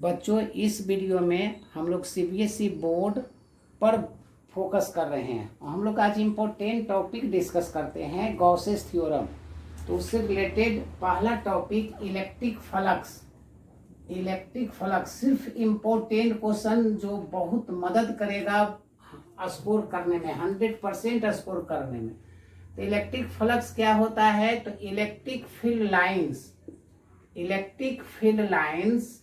बच्चों, इस वीडियो में हम लोग सीबीएसई बोर्ड पर फोकस कर रहे हैं। हम लोग आज इम्पोर्टेंट टॉपिक डिस्कस करते हैं, गॉसेस थ्योरम। तो उससे रिलेटेड पहला topic electric flux. Electric flux सिर्फ इम्पोर्टेंट क्वेश्चन जो बहुत मदद करेगा स्कोर करने में, 100% स्कोर करने में। तो इलेक्ट्रिक फ्लक्स क्या होता है? तो electric field lines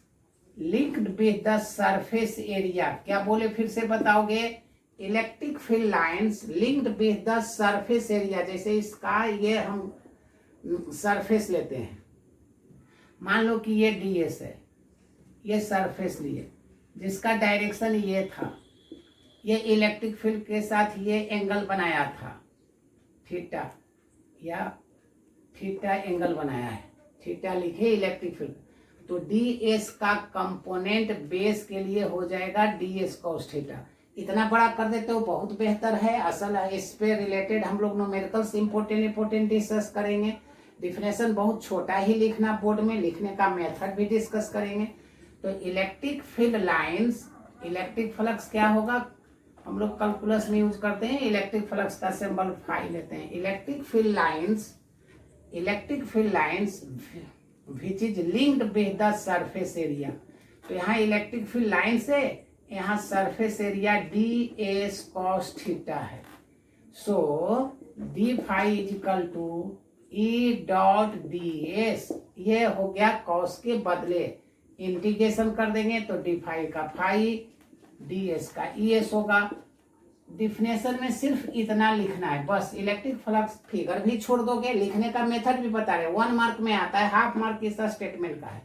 linked with the surface area. क्या बोले, फिर से बताओगे? Electric field lines linked with the surface area. जैसे इसका ये हम सरफेस लेते हैं, मान लो कि ये डीएस है, ये सरफेस लिए जिसका डायरेक्शन ये था, ये इलेक्ट्रिक फील्ड के साथ ये एंगल बनाया था थीटा, या थीटा एंगल बनाया है, थीटा लिखे इलेक्ट्रिक फील्ड। तो ds का कंपोनेंट बेस के लिए हो जाएगा ds cos थीटा। इतना बड़ा कर देते हो बहुत बेहतर है। असल इस पे रिलेटेड हम लोग न्यूमेरिकल्स इंपोर्टेंट डिस्कस करेंगे। डिफिनेशन बहुत छोटा ही लिखना, बोर्ड में लिखने का मेथड भी डिस्कस करेंगे। तो electric field lines, electric flux क्या होगा, हम लोग कैलकुलस में यूज करते हैं, इलेक्ट्रिक फ्लक्स का सिंबल फाई लेते हैं। Electric field lines which is linked with the surface area. तो यहाँ इलेक्ट्रिक फील्ड लाइन से यहाँ surface area ds cos theta है। So D phi is equal to E dot ds। ये हो गया cos के बदले इंटीग्रेशन कर देंगे तो डी फाई का फाई, ds का es होगा। डिफिनेशन में सिर्फ इतना लिखना है बस। इलेक्ट्रिक फ्लक्स फिगर भी छोड़ दोगे, लिखने का मेथड भी बता रहे। 1 मार्क में आता है, हाफ मार्क इस स्टेटमेंट का है।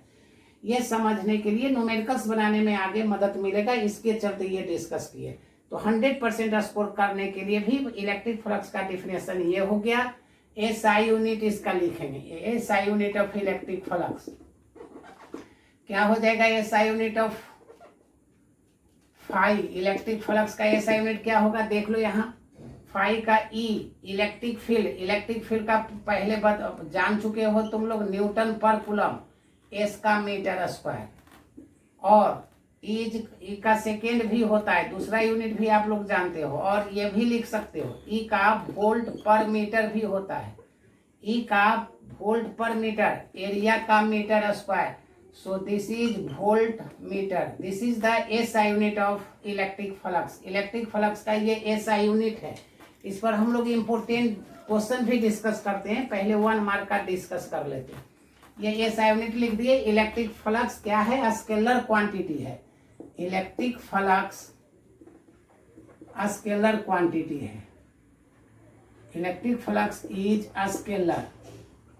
ये समझने के लिए न्यूमेरिकल्स बनाने में आगे मदद मिलेगा, इसके चलते ये डिस्कस किए। तो 100% स्कोर करने के लिए भी इलेक्ट्रिक फ्लक्स का डिफिनेशन ये हो गया। SI यूनिट इसका लिखेंगे, SI unit of electric flux क्या हो जाएगा? SI unit of phi, electric flux का SI यूनिट क्या होगा देख लो यहाँ। फाई का E इलेक्ट्रिक फील्ड का पहले जान चुके हो तुम लोग, न्यूटन पर कूलम, S का मीटर स्क्वायर, और E का सेकेंड भी होता है, दूसरा यूनिट भी आप लोग जानते हो। और ये भी लिख सकते हो, E का वोल्ट पर मीटर भी होता है, E का वोल्ट पर मीटर, एरिया का metre square. So this is volt meter. This is the SI unit of electric flux. Electric flux का ये SI यूनिट है। इस पर हम लोग इम्पोर्टेंट क्वेश्चन भी डिस्कस करते हैं, पहले 1 मार्क का डिस्कस कर लेते हैं। ये SI यूनिट लिख दिए। इलेक्ट्रिक फ्लक्स क्या है? स्केलर क्वांटिटी है। इलेक्ट्रिक फ्लक्स स्केलर क्वांटिटी है। इलेक्ट्रिक फ्लक्स इज स्केलर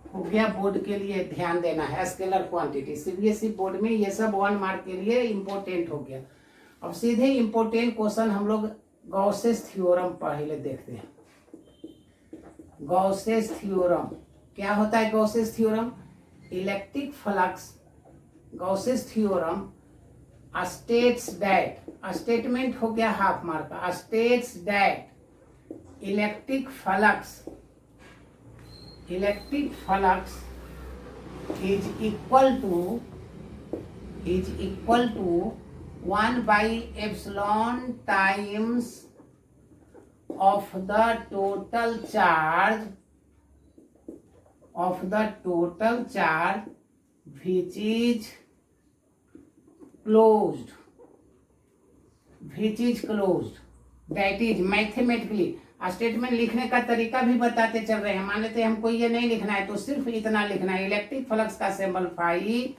हो गया। बोर्ड के लिए ध्यान देना है, स्केलर क्वांटिटी। सीबीएसई बोर्ड में ये सब 1 मार्क के लिए इंपॉर्टेंट हो गया। अब सीधे इंपॉर्टेंट क्वेश्चन हम लोग गॉसेस थ्योरम पहले देखते हैं। गॉसेस थ्योरम क्या होता है? Gauss's theorem, electric flux, Gauss's theorem states that, statement हो गया हाफ मार्क का, states that electric flux is equal to 1 by epsilon times of the total charge which is closed, that is mathematically। Statement लिखने का तरीका भी बताते चल रहे हैं। मान लेते हैं हमको ये नहीं लिखना है तो सिर्फ इतना लिखना है, इलेक्ट्रिक फ्लक्स का symbol phi,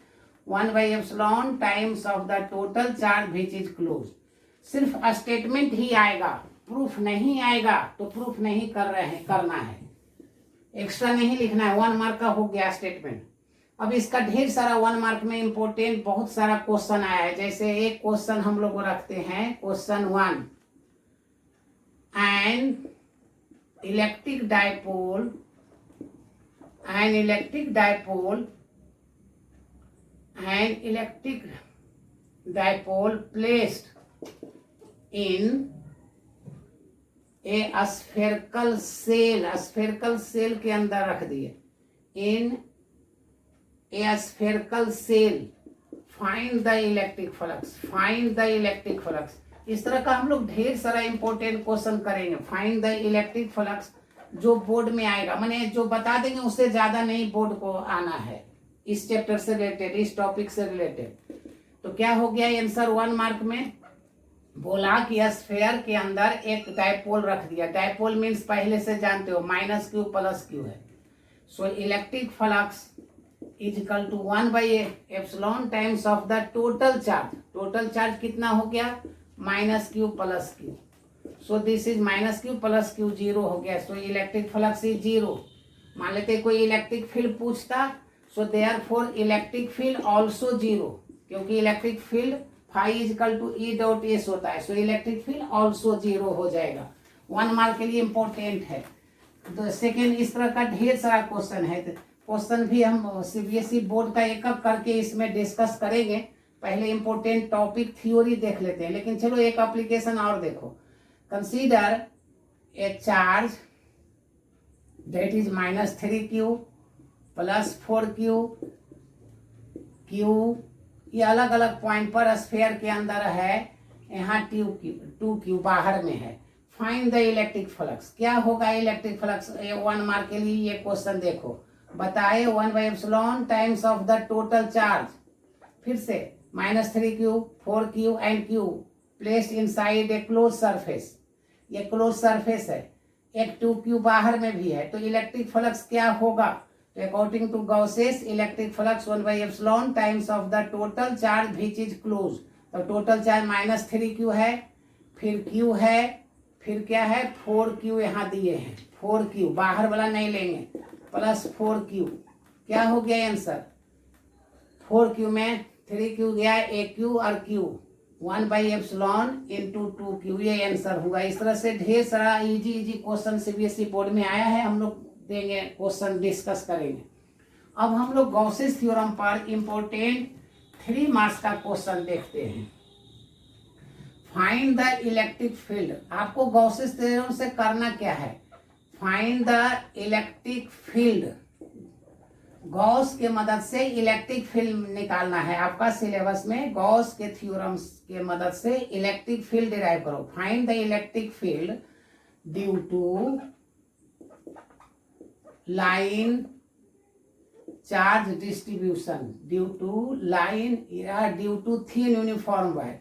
1 by epsilon times of the total charge which is close. सिर्फ स्टेटमेंट ही आएगा, प्रूफ नहीं आएगा तो प्रूफ नहीं करना है, एक्स्ट्रा नहीं लिखना है। 1 मार्क का हो गया स्टेटमेंट। अब इसका ढेर सारा 1 मार्क में इंपोर्टेंट बहुत सारा क्वेश्चन आया है। जैसे एक क्वेश्चन हम लोग रखते हैं, question 1, an electric dipole placed in a spherical cell के अंदर रख दिए, in a spherical cell find the electric flux, find the electric flux. इस तरह का हम लोग ढेर सारा इंपॉर्टेंट क्वेश्चन करेंगे। फाइंड द इलेक्ट्रिक फ्लक्स जो बोर्ड में आएगा, माने जो बता देंगे उससे ज्यादा नहीं बोर्ड को आना है इस चैप्टर से रिलेटेड, इस टॉपिक से रिलेटेड। तो क्या हो गया आंसर 1 मार्क में? बोला कि स्फेयर के अंदर एक डायपोल रख दिया। डायपोल मीन्स पहले से जानते हो माइनस क्यू प्लस क्यू है। So electric flux is equal to 1/एप्सिलॉन times of the total charge. Total charge कितना हो गया? Minus Q plus Q. So this is minus Q plus Q, zero हो गया। So electric flux is zero. मान लेते कोई इलेक्ट्रिक फील्ड पूछता, so therefore electric field also zero, क्योंकि electric field phi is equal to E dot S होता है। So electric field also zero हो जाएगा। 1 मार्क के लिए इंपॉर्टेंट है। तो सेकेंड, इस तरह का ढेर सारा क्वेश्चन है। क्वेश्चन भी हम सीबीएसई बोर्ड का एक एक करके इसमें डिस्कस करेंगे। पहले इंपॉर्टेंट टॉपिक थ्योरी देख लेते हैं, लेकिन चलो एक एप्लीकेशन और देखो। Consider a charge that is -3q plus 4q, q ये अलग अलग पॉइंट पर स्फीयर के अंदर है, यहाँ 2q बाहर में है। Find the electric flux. क्या होगा इलेक्ट्रिक फ्लक्स? 1 मार्क के लिए ये क्वेश्चन देखो। बताए 1/एप्सिलॉन times of the total charge. फिर से -3q 4q and q placed inside a close surface. ये क्लोज सरफेस है, एक 2q बाहर में भी है। तो इलेक्ट्रिक फ्लक्स क्या होगा? According to Gauss's electric flux 1/एप्सिलॉन times of the total charge which is close. तो टोटल चार्ज -3q है, फिर q है, फिर क्या है 4q यहाँ दिए हैं। 4q बाहर वाला नहीं लेंगे, प्लस 4q। क्या हो गया आंसर? 4q में 3q गया, एक q और q 1/एप्सिलॉन इंटू 2q, ये आंसर हुआ। इस तरह से ढेर सारा इजी क्वेश्चन सीबीएसई बोर्ड में आया है, हम लोग देंगे क्वेश्चन, डिस्कस करेंगे। अब हम लोग गॉसेस थ्योरम पर इंपॉर्टेंट 3 मार्क्स का क्वेश्चन देखते हैं। Find the electric field. आपको गॉसेस थ्योरम से करना क्या है? Find the electric field. Gauss के मदद से इलेक्ट्रिक फील्ड निकालना है। आपका सिलेबस में गॉस के थ्योरम्स के मदद से इलेक्ट्रिक फील्ड डिराइव करो। Find the electric field due to line charge distribution, due to line या due to thin uniform wire,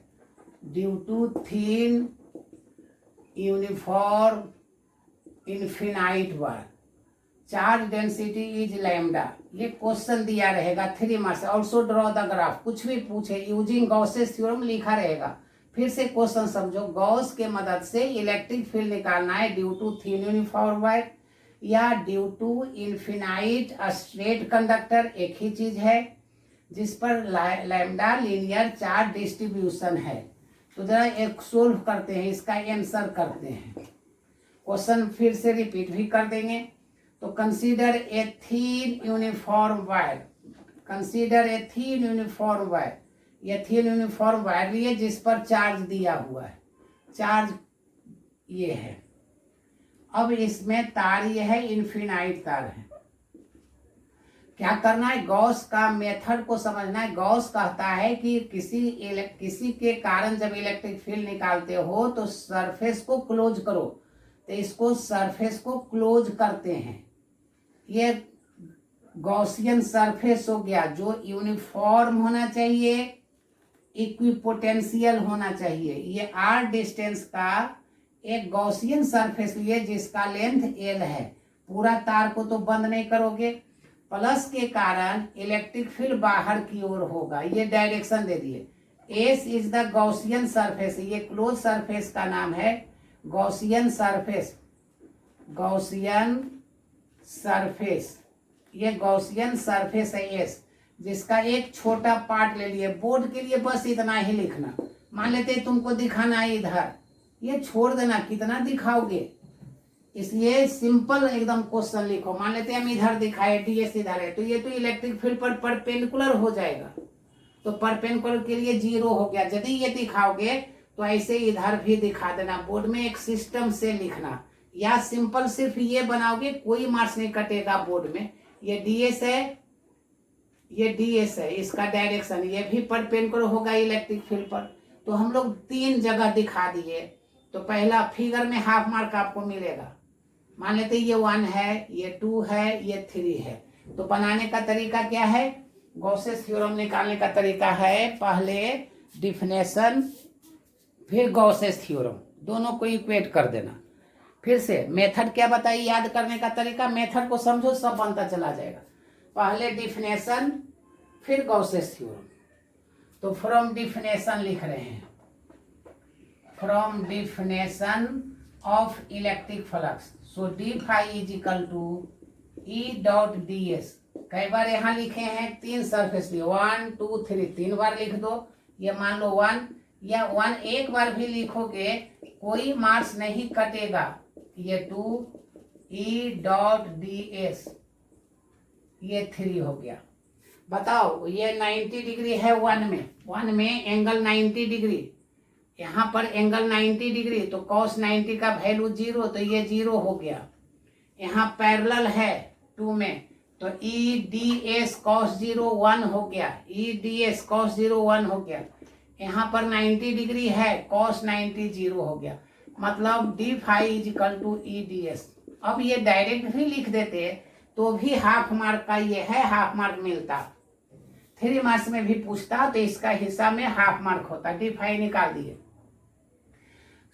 due to thin uniform infinite wire, charge density is lambda. ये question दिया रहेगा 3 marks. Also draw the graph. कुछ भी पूछे using Gauss's theorem लिखा रहेगा। फिर से क्वेश्चन समझो। गॉस के मदद से इलेक्ट्रिक फील्ड निकालना है due to thin uniform wire या due to infinite straight conductor, एक ही चीज है, जिस पर लैम्डा लीनियर चार्ज डिस्ट्रीब्यूशन है। तो जरा एक सोल्व करते हैं, इसका आंसर करते हैं। क्वेश्चन फिर से रिपीट भी कर देंगे। तो consider a thin uniform wire, consider a thin uniform wire. ये थिन यूनिफॉर्म वायर लिए जिस पर चार्ज दिया हुआ है, चार्ज ये है। अब इसमें तार ये है, इनफिनाइट तार है। क्या करना है? गॉस का मेथड को समझना है। गॉस कहता है कि किसी के कारण जब इलेक्ट्रिक फील्ड निकालते हो तो सरफेस को क्लोज करो। तो इसको सरफेस को क्लोज करते हैं। ये गॉसियन सरफेस हो गया, जो यूनिफॉर्म होना चाहिए, इक्विपोटेंशियल होना चाहिए। ये r डिस्टेंस का एक गॉसियन सरफेस लिए जिसका लेंथ l है। पूरा तार को तो बंद नहीं करोगे। प्लस के कारण इलेक्ट्रिक फील्ड बाहर की ओर होगा। ये डायरेक्शन दे दिए। S is the Gaussian surface. ये क्लोज सरफेस का नाम है गॉसियन सरफेस, गॉसियन सरफेस। ये गॉसियन सरफेस है S, जिसका एक छोटा पार्ट ले लिए। बोर्ड के लिए बस इतना ही लिखना। मान लेते तुमको दिखाना है इधर, ये छोड़ देना, कितना दिखाओगे। इसलिए सिंपल एकदम क्वेश्चन लिखो। मान लेते हम इधर दिखाए, ds इधर है, तो ये तो इलेक्ट्रिक फील्ड पर परपेंडिकुलर हो जाएगा। तो परपेंडिकुलर के लिए 0 हो गया। यदि ये दिखाओगे तो ऐसे इधर भी दिखा देना। बोर्ड में एक सिस्टम से लिखना, या सिंपल सिर्फ ये बनाओगे, कोई मार्क्स नहीं कटेगा बोर्ड में। ये ds है, ये ds है, इसका डायरेक्शन ये भी परपेंडिकुलर होगा इलेक्ट्रिक फील्ड पर। तो हम लोग 3 जगह दिखा दिए। तो पहला फिगर में हाफ मार्क आपको मिलेगा। मान लेते ये 1 है, ये 2 है, ये 3 है। तो बनाने का तरीका क्या है? गॉसेस थ्योरम निकालने का तरीका है पहले डिफिनेशन फिर गॉसेस थ्योरम, दोनों को इक्वेट कर देना। फिर से मेथड क्या बताइए याद करने का तरीका, मेथड को समझो सब बनता चला जाएगा। पहले डिफिनेशन फिर गॉसेस थ्योरम। तो फ्रॉम डिफिनेशन लिख रहे हैं, from definition of electric flux, so D phi is equal to E dot D S. कई बार यहाँ लिखे हैं 3 सरफेस लिए, 1 2 3, 3 बार लिख दो। ये मान लो 1 या 1 एक बार भी लिखोगे कोई मार्क्स नहीं कटेगा। ये 2 ई डॉट डी एस, ये 3 हो गया। बताओ ये 90 डिग्री है 1 में एंगल 90 डिग्री, यहाँ पर एंगल 90 डिग्री, तो cos 90 का वैल्यू 0, तो ये 0 हो गया। यहाँ पैरेलल है 2 में, तो ई डी एस cos 0 1 हो गया, ई डी एस cos 0 1 हो गया। यहाँ पर 90 डिग्री है, cos 90 0 हो गया। मतलब D phi is equal to E D S. अब ये डायरेक्ट भी लिख देते तो भी हाफ मार्क का ये है, हाफ मार्क मिलता। 3 मार्क्स में भी पूछता तो इसका हिस्सा में हाफ मार्क होता। डी फाई निकाल दिए।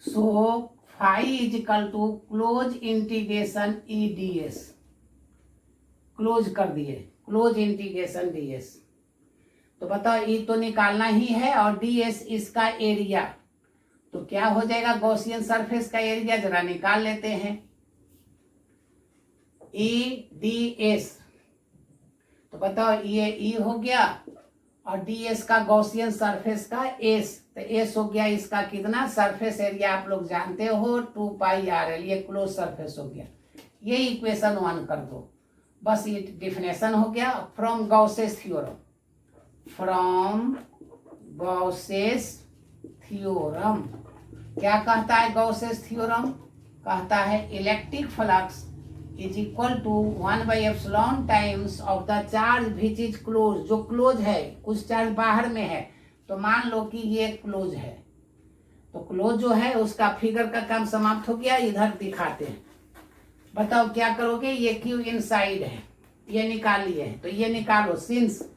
So phi is equal to close integration E D S, close कर दिए, क्लोज इंटीग्रेशन डी एस। तो बताओ ई तो निकालना ही है और डी एस इसका एरिया, तो क्या हो जाएगा? गॉसियन सरफेस का एरिया जरा निकाल लेते हैं। ई डी एस, तो बताओ ये ई हो गया और डी एस का गॉसियन सरफेस का एस, तो एस हो गया इसका कितना? सरफेस एरिया आप लोग जानते हो 2 पाई आर एल, ये क्लोज सरफेस हो गया। ये इक्वेशन 1 कर दो, बस ये डिफिनेशन हो गया from Gauss's theorem. From Gauss's theorem क्या कहता है? गॉसेस थ्योरम कहता है electric flux is equal to 1/एप्सिलॉन times of the charge which is close. जो क्लोज है, कुछ चार्ज बाहर में है, तो मान लो कि ये क्लोज है, तो क्लोज जो है उसका फिगर का काम समाप्त हो गया। इधर दिखाते हैं, बताओ क्या करोगे? ये क्यू इनसाइड है, ये निकाल लिए है, तो ये निकालो। Since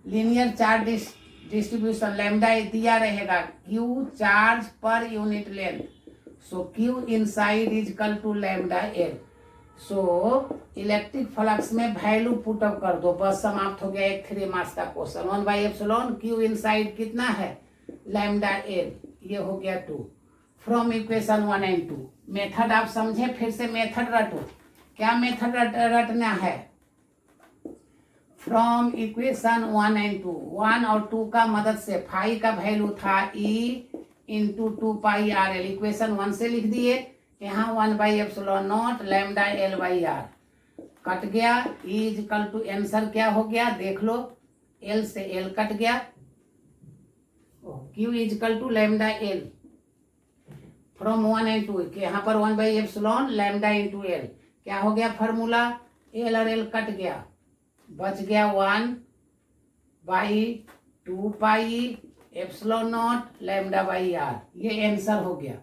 linear charge distribution lambda दिया रहेगा, Q charge per unit length, so Q inside is equal to lambda L. So electric flux में वैल्यू पुटअप कर दो, बस समाप्त हो गया। एक 3 मार्क्स का क्वेश्चन। 1/एप्सिलॉन क्यू इनसाइड कितना है? लैम्डा एल, ये हो गया 2 फ्रॉम इक्वेशन 1 एंड 2। मेथड आप समझे, फिर से मेथड रटो। क्या मेथड रटना है? फ्रॉम इक्वेशन 1 एंड 2, 1 और 2 का मदद से फाई का वैल्यू था E into 2 pi R L, equation 1 से लिख दिए। यहाँ 1/एप्सिलॉन naught lambda L by R cut गया। E is equal to answer क्या हो गया देख लो, L से L कट गया, Q is equal to lambda L from 1 and 2 के। यहाँ पर 1/एप्सिलॉन लैम्डा इंटू एल क्या हो गया? फार्मूला L और L कट गया, बच गया 1/2 pi epsilon naught lambda by R. ये आंसर हो गया।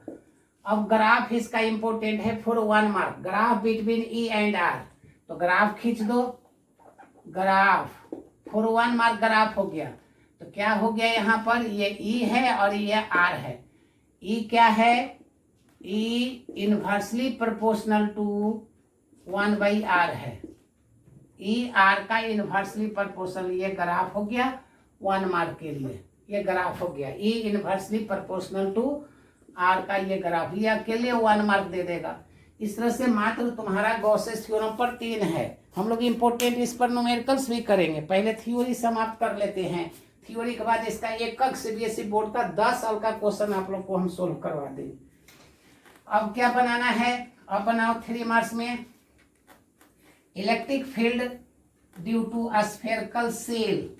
अब ग्राफ इसका इंपॉर्टेंट है for 1 mark, graph between E and R. तो ग्राफ खींच दो, ग्राफ फॉर 1 मार्क ग्राफ हो गया। तो क्या हो गया? यहाँ पर ये ई है और ये आर है। ई क्या है? ई इनवर्सली प्रोपोर्शनल टू 1/r है। ई आर का इनवर्सली प्रोपोर्शनल, ये ग्राफ हो गया 1 मार्क के लिए। ये ग्राफ हो गया ई इनवर्सली प्रोपोर्शनल टू आर का ये ग्राफ, ये अकेले 1 मार्क दे देगा। इस तरह से मात्र तुम्हारा गॉसेस थ्योरम पर 3 है। हम लोग इम्पोर्टेंट इस पर न्यूमेरिकल्स भी करेंगे। पहले थ्योरी समाप्त कर लेते हैं, थ्योरी के बाद इसका एक सीबीएसई बोर्ड का 10 साल का क्वेश्चन आप लोग को हम सोल्व करवा देंगे। अब क्या बनाना है? अब बनाओ 3 मार्क्स में electric field due to spherical shell,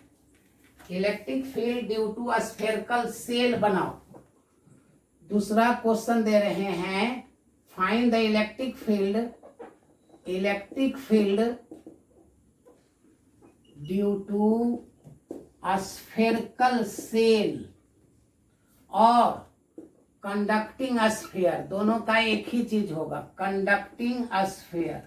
electric field due to spherical shell बनाओ। दूसरा क्वेश्चन दे रहे हैं find the electric field due to spherical shell और कंडक्टिंग स्फीयर, दोनों का एक ही चीज होगा, कंडक्टिंग स्फीयर।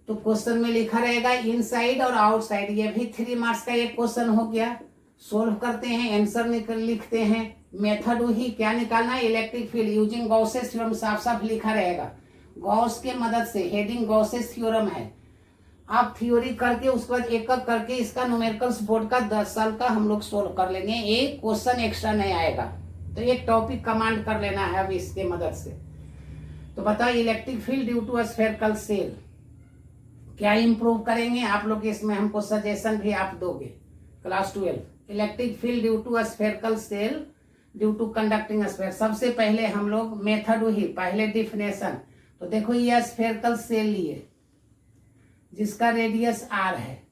तो क्वेश्चन में लिखा रहेगा इनसाइड और आउटसाइड। ये भी 3 मार्क्स का एक क्वेश्चन हो गया। सोल्व करते हैं, आंसर लिखते हैं। मेथड वही, क्या निकालना है, electric field using Gauss's theorem, साफ साफ लिखा रहेगा। गॉस के मदद से, हेडिंग गॉसेस थ्योरम है। आप थ्योरी करके उसके बाद एक एक करके इसका न्यूमेरिकल्स बोर्ड का 10 साल का हम लोग सोल्व कर लेंगे, एक क्वेश्चन एक्स्ट्रा नहीं आएगा। तो एक टॉपिक कमांड कर लेना है अब इसके मदद से। तो बताओ electric field due to spherical shell क्या इंप्रूव करेंगे आप लोग, इसमें हमको सजेशन भी आप दोगे। Class 12 electric field due to spherical shell due to conducting sphere. सबसे पहले हम लोग मेथड वही, पहले डिफिनेशन। तो देखो ये स्फेरिकल सेल लिए जिसका रेडियस r है,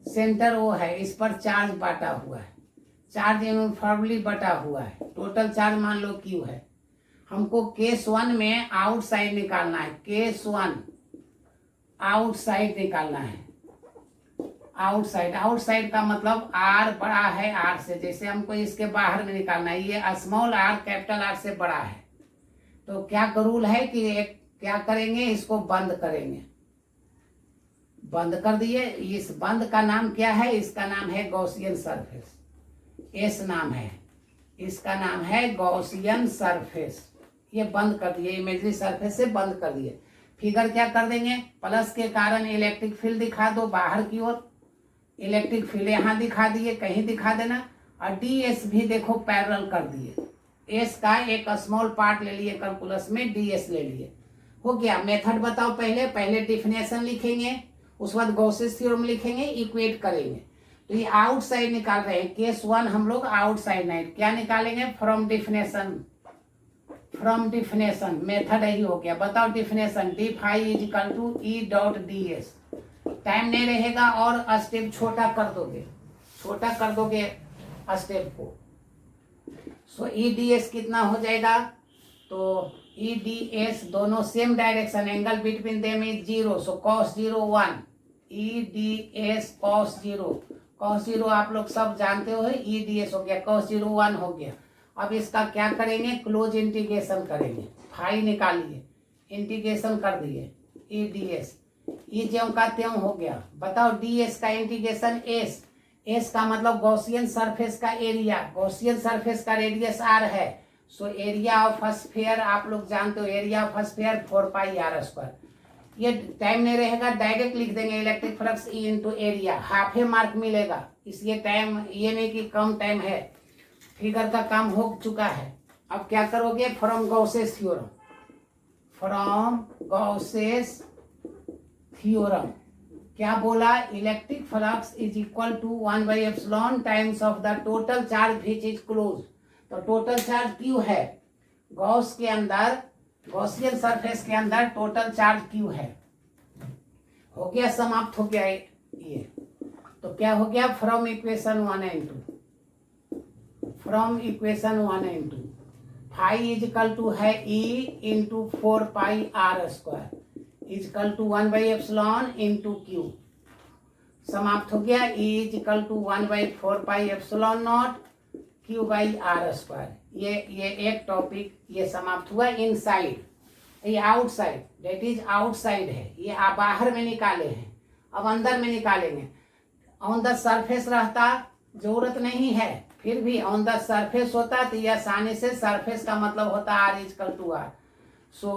सेंटर O है, इस पर चार्ज बांटा हुआ है, चार्ज यूनिफॉर्मली बटा हुआ है, टोटल चार्ज मान लो Q है। हमको केस 1 में आउटसाइड निकालना है, केस 1 आउटसाइड निकालना है। आउटसाइड का मतलब R बड़ा है R से, जैसे हमको इसके बाहर में निकालना है, ये स्मॉल r कैपिटल R से बड़ा है। तो क्या रूल है कि एक क्या करेंगे, इसको बंद करेंगे। बंद कर दिए। इस बंद का नाम क्या है, इसका नाम है गॉसियन सरफेस, एस नाम है, इसका नाम है गॉसियन सरफेस। ये बंद कर दिए, इमेजरी सरफेस से बंद कर दिए। फिगर क्या कर देंगे, प्लस के कारण इलेक्ट्रिक फील्ड दिखा दो बाहर की ओर, इलेक्ट्रिक फील्ड यहाँ दिखा दिए, कहीं दिखा देना। और डी एस भी देखो पैरेलल कर दिए, एस का एक स्मॉल पार्ट ले लिए कैलकुलस में, डी एस ले लिए। हो गया। मेथड बताओ, पहले डिफिनेशन लिखेंगे, उसके बाद गॉसेस थ्योरम लिखेंगे, इक्वेट करेंगे। तो ये आउटसाइड निकाल रहे हैं, केस 1 हम लोग आउटसाइड नहीं, क्या निकालेंगे, फ्रॉम डिफिनेशन। मेथड यही हो गया। बताओ definition, d phi is equal to E dot D S. Time नहीं रहेगा और स्टेप छोटा कर दोगे स्टेप को। सो ई डी एस कितना हो जाएगा, तो ई डी एस दोनों same direction, angle between them is 0, so cos 0 1, E D S cos 0 आप लोग सब जानते हो, ई डी एस हो गया, cos 0 1 हो गया। अब इसका क्या करेंगे, क्लोज इंटीग्रेशन करेंगे, फाई निकालिए, इंटीग्रेशन कर दिए, ई डी एस, ई ज्यों का त्यों हो गया। बताओ डी एस का इंटीग्रेशन एस का मतलब गॉसियन सरफेस का एरिया, गॉसियन सरफेस का रेडियस r है। सो एरिया ऑफ स्फीयर आप लोग जानते हो, area of sphere 4 pi r square. ये टाइम नहीं रहेगा, डायरेक्ट लिख देंगे electric flux E into area, half a mark मिलेगा। इसलिए टाइम ये नहीं कि कम टाइम है, फिगर का काम हो चुका है। अब क्या करोगे, फ्रॉम गॉसेस थ्योरम क्या बोला, electric flux is equal to 1/एप्सिलॉन times of the total charge which is close. तो टोटल चार्ज Q है, गॉस के अंदर, गॉसियन सरफेस के अंदर टोटल चार्ज Q है। हो गया, समाप्त हो गया ये। तो क्या हो गया, from equation 1 and 2 phi is equal to है E into 4 pi R square is equal to 1/एप्सिलॉन इंटू Q। समाप्त हो गया, E is equal to 1/4 pi epsilon naught Q by R square. ये एक टॉपिक ये समाप्त हुआ। इनसाइड, ये आउटसाइड, डेट इज आउटसाइड है, ये आप बाहर में निकाले हैं, अब अंदर में निकालेंगे। ऑन द सरफेस रहता जरूरत नहीं है, फिर भी ऑन द सरफेस होता तो ये आसानी से, सरफेस का मतलब होता R is equal to R। So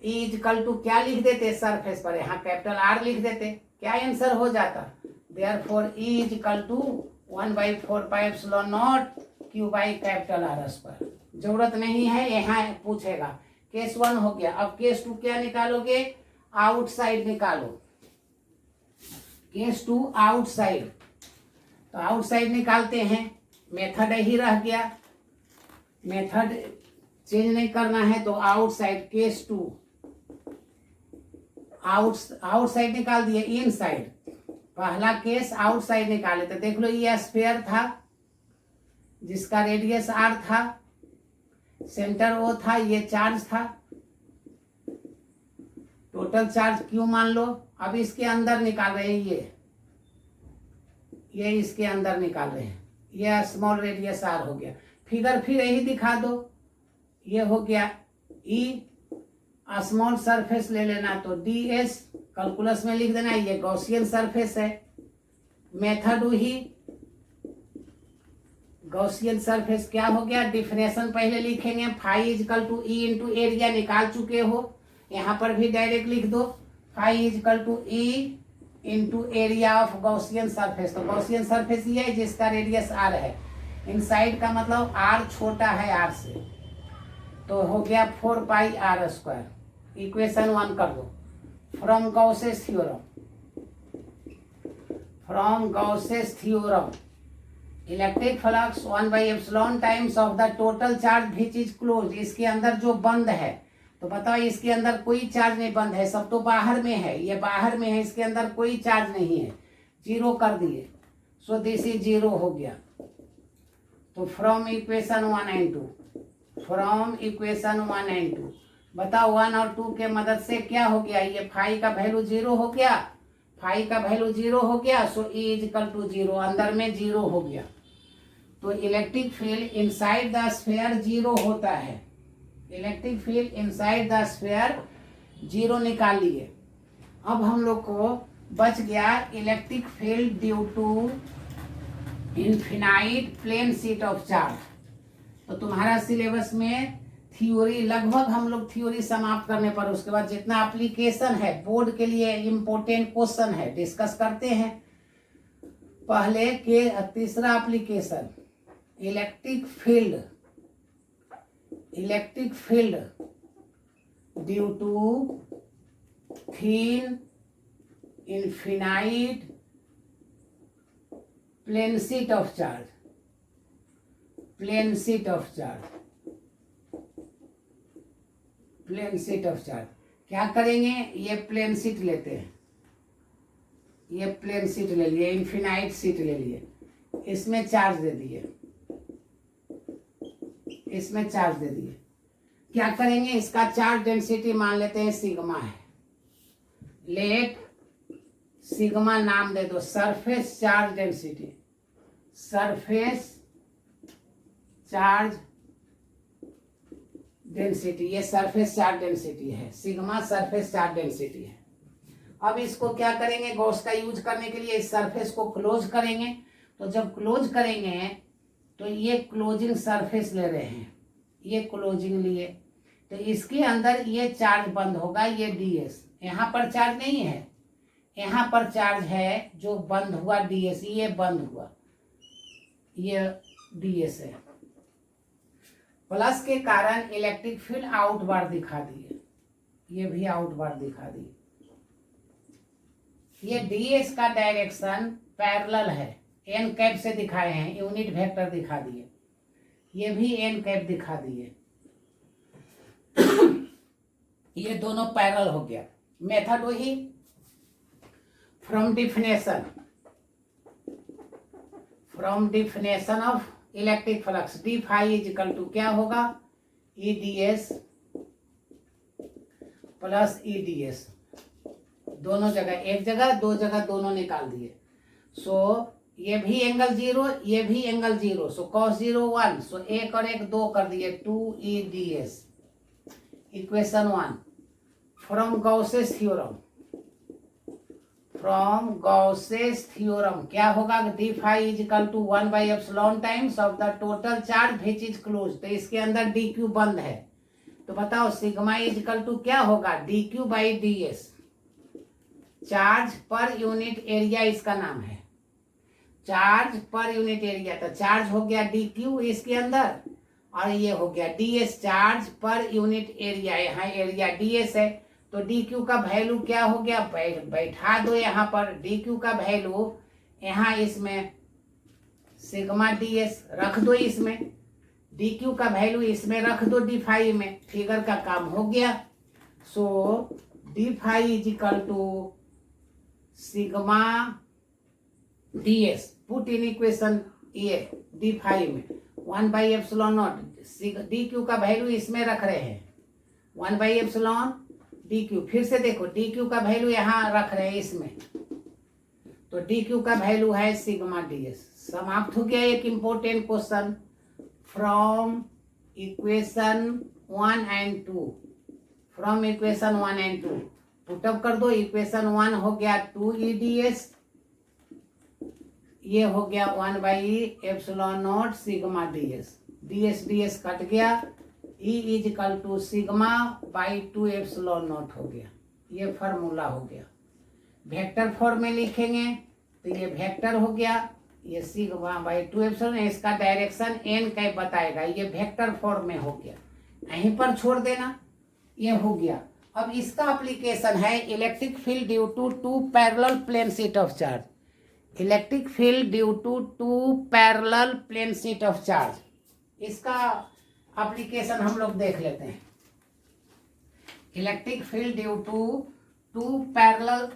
E is equal to क्या लिख देते सरफेस पर, यहाँ कैपिटल R लिख देते, क्या आंसर हो जाता, therefore E is equal to 1/4 pi epsilon naught Q by capital R square. जरूरत नहीं है, यहाँ पूछेगा। केस 1 हो गया। अब केस 2 क्या निकालोगे, आउटसाइड निकालो। केस 2 आउटसाइड, तो आउटसाइड निकालते हैं, मेथड ही रह गया, मेथड चेंज नहीं करना है। तो आउटसाइड, केस 2 आउटसाइड निकाल दिए, इनसाइड। पहला केस आउटसाइड निकाले, तो देख लो ये स्फीयर था जिसका रेडियस R था, सेंटर O था, ये चार्ज था, टोटल चार्ज Q मान लो। अब इसके अंदर निकाल रहे हैं, ये ये इसके अंदर निकाल रहे हैं, ये स्मॉल रेडियस आर हो गया। फिगर फिर यही दिखा दो, ये हो गया ई, स्मॉल सरफेस ले लेना तो डी एस कैलकुलस में लिख देना, ये गॉसियन सरफेस है। मेथड ही गॉसियन सरफेस क्या हो गया, डिफिनेशन पहले लिखेंगे, phi is equal to E into area निकाल चुके हो, यहाँ पर भी डायरेक्ट लिख दो phi is equal to E into area of Gaussian surface. तो गॉसियन सरफेस ये है जिसका रेडियस आर है, इनसाइड का मतलब आर छोटा है आर से, तो हो गया 4 पाई आर स्क्वायर। इक्वेशन 1 कर दो, from Gauss's theorem, from Gauss's theorem electric flux 1/एप्सिलॉन times of the total charge which is close. इसके अंदर जो बंद है, तो बताओ इसके अंदर कोई चार्ज नहीं बंद है, सब तो बाहर में है, ये बाहर में है, इसके अंदर कोई चार्ज नहीं है, जीरो कर दिए, सो दिस इज जीरो हो गया। तो from equation 1 and 2, from equation 1 and 2 बताओ 1 और 2 के मदद से क्या हो गया, ये फाई का वैल्यू जीरो हो गया, फाई का वैल्यू जीरो हो गया, so E is equal to zero, अंदर में जीरो हो गया। तो electric field inside the sphere zero होता है, electric field inside the sphere zero निकाल लिए। अब हम लोग को बच गया electric field due to infinite plane sheet of charge. तो तुम्हारा सिलेबस में थ्योरी लगभग हम लोग थ्योरी समाप्त करने पर उसके बाद जितना एप्लीकेशन है बोर्ड के लिए इम्पोर्टेंट क्वेश्चन है डिस्कस करते हैं। पहले के तीसरा application electric field due to thin infinite plane sheet of charge, plane sheet of charge, plane sheet of charge. क्या करेंगे, ये प्लेन शीट लेते हैं, ये प्लेन शीट ले लिए, इनफिनाइट शीट ले लिए, इसमें चार्ज दे दिए, इसमें चार्ज दे दिए। क्या करेंगे, इसका चार्ज डेंसिटी मान लेते हैं सिग्मा है, लेट सिग्मा नाम दे दो, surface charge density, surface charge density, ये सरफेस चार्ज डेंसिटी है, सिग्मा सरफेस चार्ज डेंसिटी है। अब इसको क्या करेंगे, गॉस का यूज करने के लिए इस सरफेस को क्लोज करेंगे। तो जब क्लोज करेंगे तो ये क्लोजिंग सरफेस ले रहे हैं, ये क्लोजिंग लिए, तो इसके अंदर ये चार्ज बंद होगा, ये डीएस, यहाँ पर चार्ज नहीं है, यहाँ पर चार्ज है जो बंद हुआ डीएस, ये बंद हुआ, ये डीएस है। प्लस के कारण इलेक्ट्रिक फील्ड आउटवर्ड दिखा दिए, ये भी आउटवर्ड दिखा दिए। ये डीएस का डायरेक्शन पैरेलल है, एन कैप से दिखाए हैं, यूनिट वेक्टर दिखा दिए, ये भी एन कैप दिखा दिए, ये दोनों पैरेलल हो गया। मेथड वही, from definition of electric flux d phi is equal to क्या होगा, E D S plus E D S, दोनों जगह, एक जगह दो जगह दोनों निकाल दिए। सो ये भी एंगल जीरो, ये भी angle zero, so cos 0 1, so एक और एक दो कर दिए, 2EDS। Equation 1 from Gauss's theorem, from Gauss's theorem क्या होगा, D phi is equal to 1/एप्सिलॉन times of the total charge which is close. तो इसके अंदर डी क्यू बंद है, तो बताओ सिग्मा इज इक्वल टू क्या होगा, D Q by D S, charge per unit area इसका नाम है, चार्ज पर यूनिट एरिया। तो चार्ज हो गया डी क्यू इसके अंदर, और ये हो गया D S, charge per unit area, यहाँ एरिया डी एस है, तो डी क्यू का वैल्यू क्या हो गया, बैठा दो यहाँ पर, डी क्यू का वैल्यू यहाँ इसमें सिग्मा डी एस रख दो, इसमें डी क्यू का वैल्यू इसमें रख दो, डी फाई में, फिगर का काम हो गया। So D phi is equal to sigma D S, put in equation ये डी फाई में 1/एप्सिलॉन नॉट, डी क्यू का वैल्यू इसमें रख रहे हैं 1/एप्सिलॉन डी क्यू, फिर से देखो डी क्यू का वैल्यू यहाँ रख रहे हैं इसमें, तो डी क्यू का वैल्यू है सिग्मा डी एस। समाप्त हो गया एक important question from equation 1 and 2। From equation 1 and 2 put up कर दो। इक्वेशन 1 हो गया 2 ई डी एस, ये हो गया 1 by epsilon naught sigma D S. D S cut गया, E is equal to sigma by 2 epsilon naught हो गया। ये फार्मूला हो गया। वेक्टर फॉर्म में लिखेंगे तो ये वेक्टर हो गया, ये सिग्मा बाई 2 एप्सिलॉन, इसका डायरेक्शन एन का बताएगा। ये वेक्टर फॉर्म में हो गया, यहीं पर छोड़ देना, ये हो गया। अब इसका एप्लीकेशन है electric field due to 2 parallel plane sheet of charge. Electric field due to 2 parallel plane sheet of charge, इसका एप्लीकेशन हम लोग देख लेते हैं। Electric field due to 2 parallel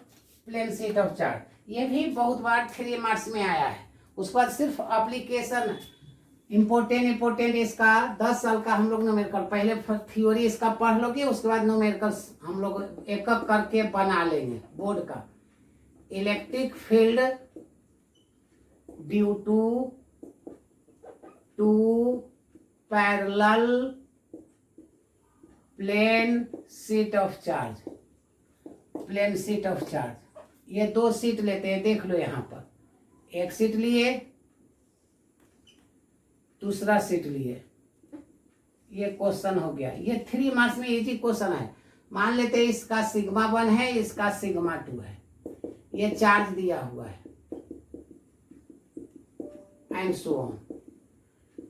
plane sheet of charge, ये भी बहुत बार 3 मार्क्स में आया है। उसके बाद सिर्फ एप्लीकेशन इम्पोर्टेंट इसका 10 साल का हम लोग न्यूमेरिकल, पहले थ्योरी इसका पढ़ लोगे, उसके बाद न्यूमेरिकल हम लोग एक एक करके बना लेंगे बोर्ड का। Electric field due to 2 parallel plane sheet of charge, plane sheet of charge, ये 2 शीट लेते हैं। देख लो यहाँ पर एक शीट लिए, दूसरा शीट लिए, ये क्वेश्चन हो गया। ये 3 मार्क्स में इजी क्वेश्चन है। मान लेते हैं इसका सिग्मा 1 है, इसका सिग्मा 2 है, ये चार्ज दिया हुआ है एंड सो ऑन,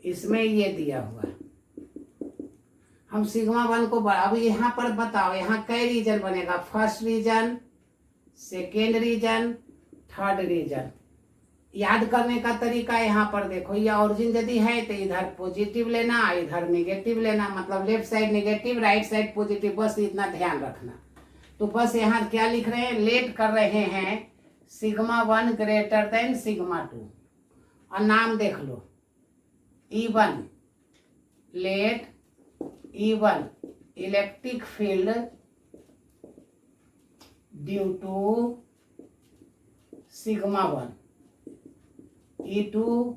इसमें ये दिया हुआ है। हम सिग्मा 1 को अब यहाँ पर बताओ, यहाँ कई रीजन बनेगा, first region, second region, third region. याद करने का तरीका यहाँ पर देखो, ये ऑरिजिन यदि है तो इधर पॉजिटिव लेना, इधर नेगेटिव लेना, मतलब left side negative, right side positive, बस इतना ध्यान रखना। तो बस यहाँ क्या लिख रहे हैं, लेट कर रहे हैं सिग्मा 1 ग्रेटर देन सिग्मा 2, और नाम देख लो E1, let E1 electric field due to sigma 1, E2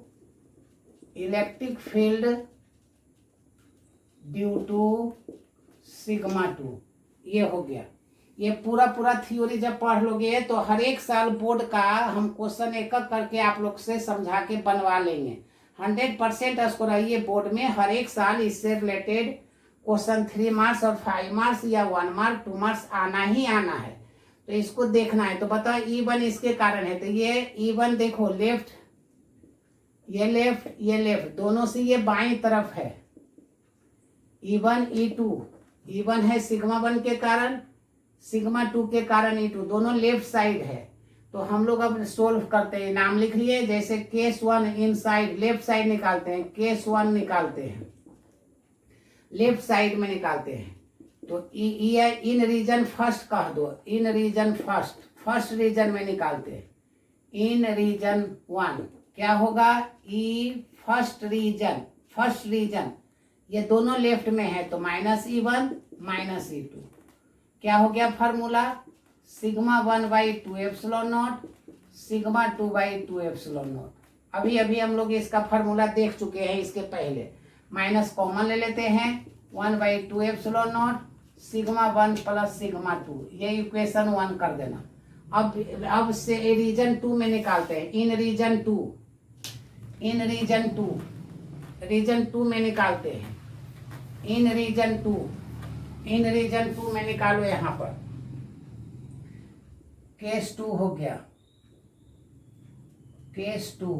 electric field due to sigma 2। ये हो गया। ये पूरा थ्योरी जब पढ़ लोगे तो हर एक साल बोर्ड का हम क्वेश्चन एक एक करके आप लोग से समझा के बनवा लेंगे। 100% स्कोर आइए बोर्ड में हर एक साल इससे रिलेटेड क्वेश्चन 3 मार्क्स और 5 मार्क्स या 1 मार्क 2 मार्क्स आना ही आना है, तो इसको देखना है। तो बताओ E1 इसके कारण है, तो ये E1 देखो लेफ्ट, ये लेफ्ट, ये लेफ्ट, दोनों से ये बाईं तरफ है। E1 E2, E1 है सिग्मा 1 के कारण, सिग्मा 2 के कारण E2, दोनों लेफ्ट साइड है। तो हम लोग अब सोल्व करते हैं, नाम लिख लिए, जैसे केस 1 इन साइड, लेफ्ट साइड निकालते हैं, केस 1 निकालते हैं, लेफ्ट साइड में निकालते हैं। तो इन रीजन फर्स्ट कह दो, इन रीजन फर्स्ट रीजन में निकालते हैं। इन रीजन 1 क्या होगा, फर्स्ट रीजन, ये दोनों लेफ्ट में है, तो -E1 -E2 क्या हो गया formula, sigma 1 by 2 epsilon naught, sigma 2 by 2 epsilon not. अभी हम लोग इसका फार्मूला देख चुके हैं इसके पहले। माइनस कॉमन ले लेते हैं, 1 by 2 epsilon naught, sigma 1 plus sigma 2, ये इक्वेशन 1 कर देना। अब से रीजन 2 में निकालते हैं, इन रीजन 2 में निकालते हैं, इन रीजन 2 में निकालो। यहाँ पर केस 2 हो गया, केस 2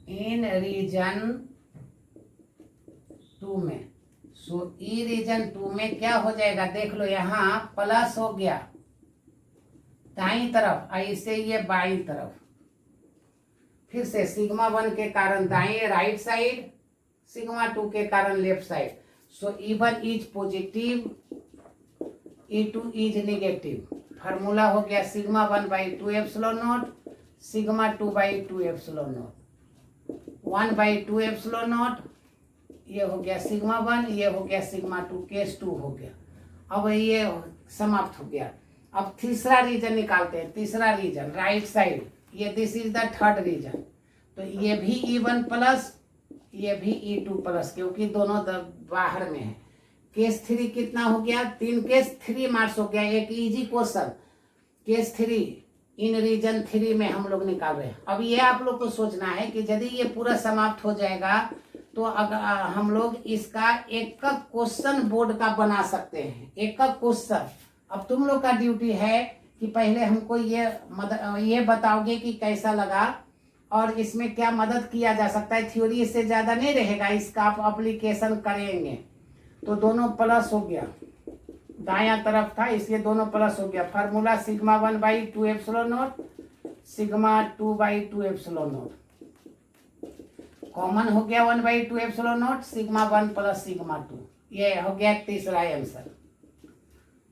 इन रीजन 2 में। सो ई रीजन 2 में क्या हो जाएगा, देख लो यहाँ प्लस हो गया दाईं तरफ, ऐसे ये बाईं तरफ, फिर से सिग्मा 1 के कारण दाएं राइट साइड, सिग्मा 2 के कारण left side. So E1 is positive, E2 is negative. Formula हो गया sigma 1 by 2 epsilon naught, sigma 2 by 2 epsilon not, 1 by 2 epsilon not, ये हो गया सिग्मा 1, ये हो गया सिग्मा 2, केस 2 हो गया। अब ये समाप्त हो गया। अब तीसरा रीजन निकालते हैं। तीसरा रीजन राइट साइड, ये this is the third region. तो ये भी E1 प्लस, ये भी E2 प्लस, क्योंकि दोनों बाहर में है। केस 3 कितना हो गया? 3 केस 3 मार्क्स हो गया। एक इजी क्वेश्चन केस 3 इन रीजन 3 में हम लोग निकाल रहे हैं। अब ये आप लोग को सोचना है कि यदि ये पूरा समाप्त हो जाएगा तो अगर हम लोग इसका एक क्वेश्चन बोर्ड का बना सकते हैं, एक क्वेश्चन। अब तुम लोग का ड्यूटी है कि पहले हमको ये बताओगे कि कैसा लगा और इसमें क्या मदद किया जा सकता है। थ्योरी इससे ज्यादा नहीं रहेगा, इसका आप एप्लीकेशन करेंगे। तो दोनों प्लस हो गया, दाया तरफ था इसलिए दोनों प्लस हो गया। Formula sigma 1/2 epsilon naught, sigma 2/2 epsilon not common हो गया। 1/2 epsilon naught sigma 1 plus sigma 2। ये हो गया तीसरा आंसर।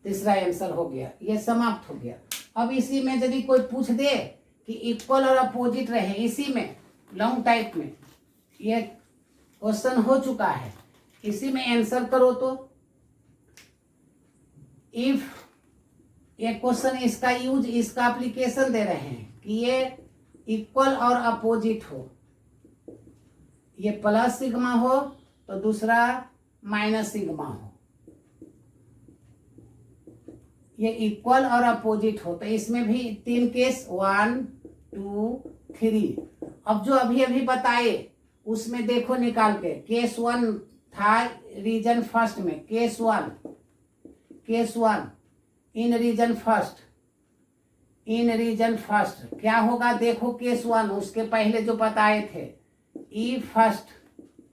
तीसरा आंसर हो गया, ये समाप्त हो गया। अब इसी में यदि कोई पूछ दे कि इक्वल और अपोजिट रहे, इसी में लॉन्ग टाइप में ये क्वेश्चन हो चुका है, इसी में आंसर करो। तो इफ ये क्वेश्चन इसका यूज, इसका एप्लीकेशन दे रहे हैं कि ये इक्वल और अपोजिट हो, ये प्लस सिग्मा हो तो दूसरा माइनस सिग्मा हो, ये इक्वल और अपोजिट हो। तो इसमें भी 3 केस 1 2 3। अब जो अभी अभी बताए उसमें देखो निकाल के। केस 1 था रीजन फर्स्ट में, केस 1 इन रीजन फर्स्ट, इन रीजन फर्स्ट क्या होगा देखो। केस 1 उसके पहले जो बताए थे, ई फर्स्ट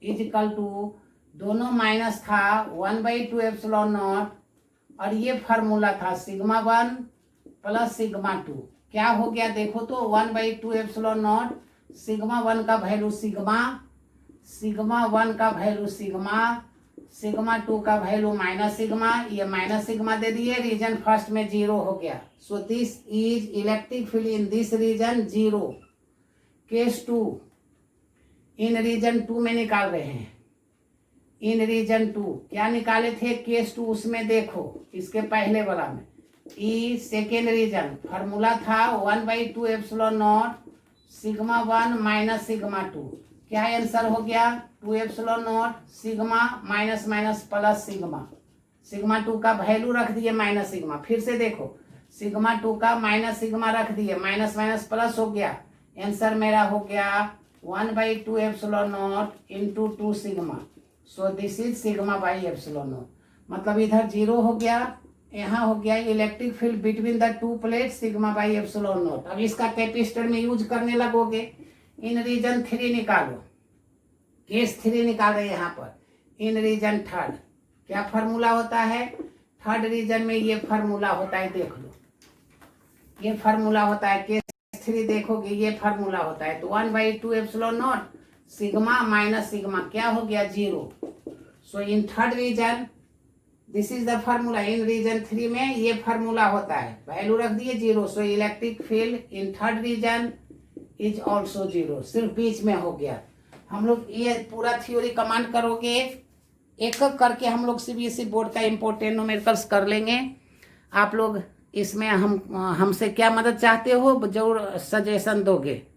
इज इक्वल टू, दोनों माइनस था 1/2 एप्सिलॉन नॉट और ये फार्मूला था सिग्मा 1 प्लस सिग्मा 2। क्या हो गया देखो तो 1/2 एप्सिलॉन नॉट, सिग्मा 1 का वैल्यू सिग्मा, सिग्मा 1 का वैल्यू सिग्मा, सिग्मा 2 का वैल्यू माइनस सिग्मा, ये माइनस सिग्मा दे दिए। रीजन फर्स्ट में 0 हो गया। So this is electric field in this region 0। Case 2 in region 2 में निकाल रहे हैं। इन रीजन 2 क्या निकाले थे केस 2, उसमें देखो इसके पहले वाला में ई सेकेंड रीजन फार्मूला था 1/2 epsilon naught sigma 1 minus sigma 2। क्या आंसर हो गया? 2 epsilon naught sigma minus minus plus sigma, sigma 2 का वैल्यू रख दिए माइनस सिग्मा। फिर से देखो सिग्मा 2 का माइनस सिग्मा रख दिए, माइनस माइनस प्लस हो गया। आंसर मेरा हो गया 1/2 epsilon not into 2 sigma. So this is sigma by epsilon not. मतलब इधर 0 हो गया, यहाँ हो गया electric field between the 2 plate sigma by epsilon not. अब इसका कैपेसिटर में यूज करने लगोगे। इन रीजन 3 निकालो, केस 3 निकाल रहे यहाँ पर। इन रीजन थर्ड क्या फार्मूला होता है? थर्ड रीजन में ये फार्मूला होता है, देख लो ये फार्मूला होता है। केस 3 देखोगे ये फार्मूला होता है। तो 1/2 epsilon naught sigma minus sigma क्या हो गया? 0। So in third region this is the formula. In region 3 में ये फार्मूला होता है, वैल्यू रख दिए 0। So electric field in third region is also 0। सिर्फ बीच में हो गया। हम लोग ये पूरा थ्योरी कमांड करोगे, एक एक करके हम लोग CBSE बोर्ड का इम्पोर्टेंट न्यूमेरिकल्स कर लेंगे। आप लोग इसमें हमसे क्या मदद चाहते हो, जरूर सजेशन दोगे।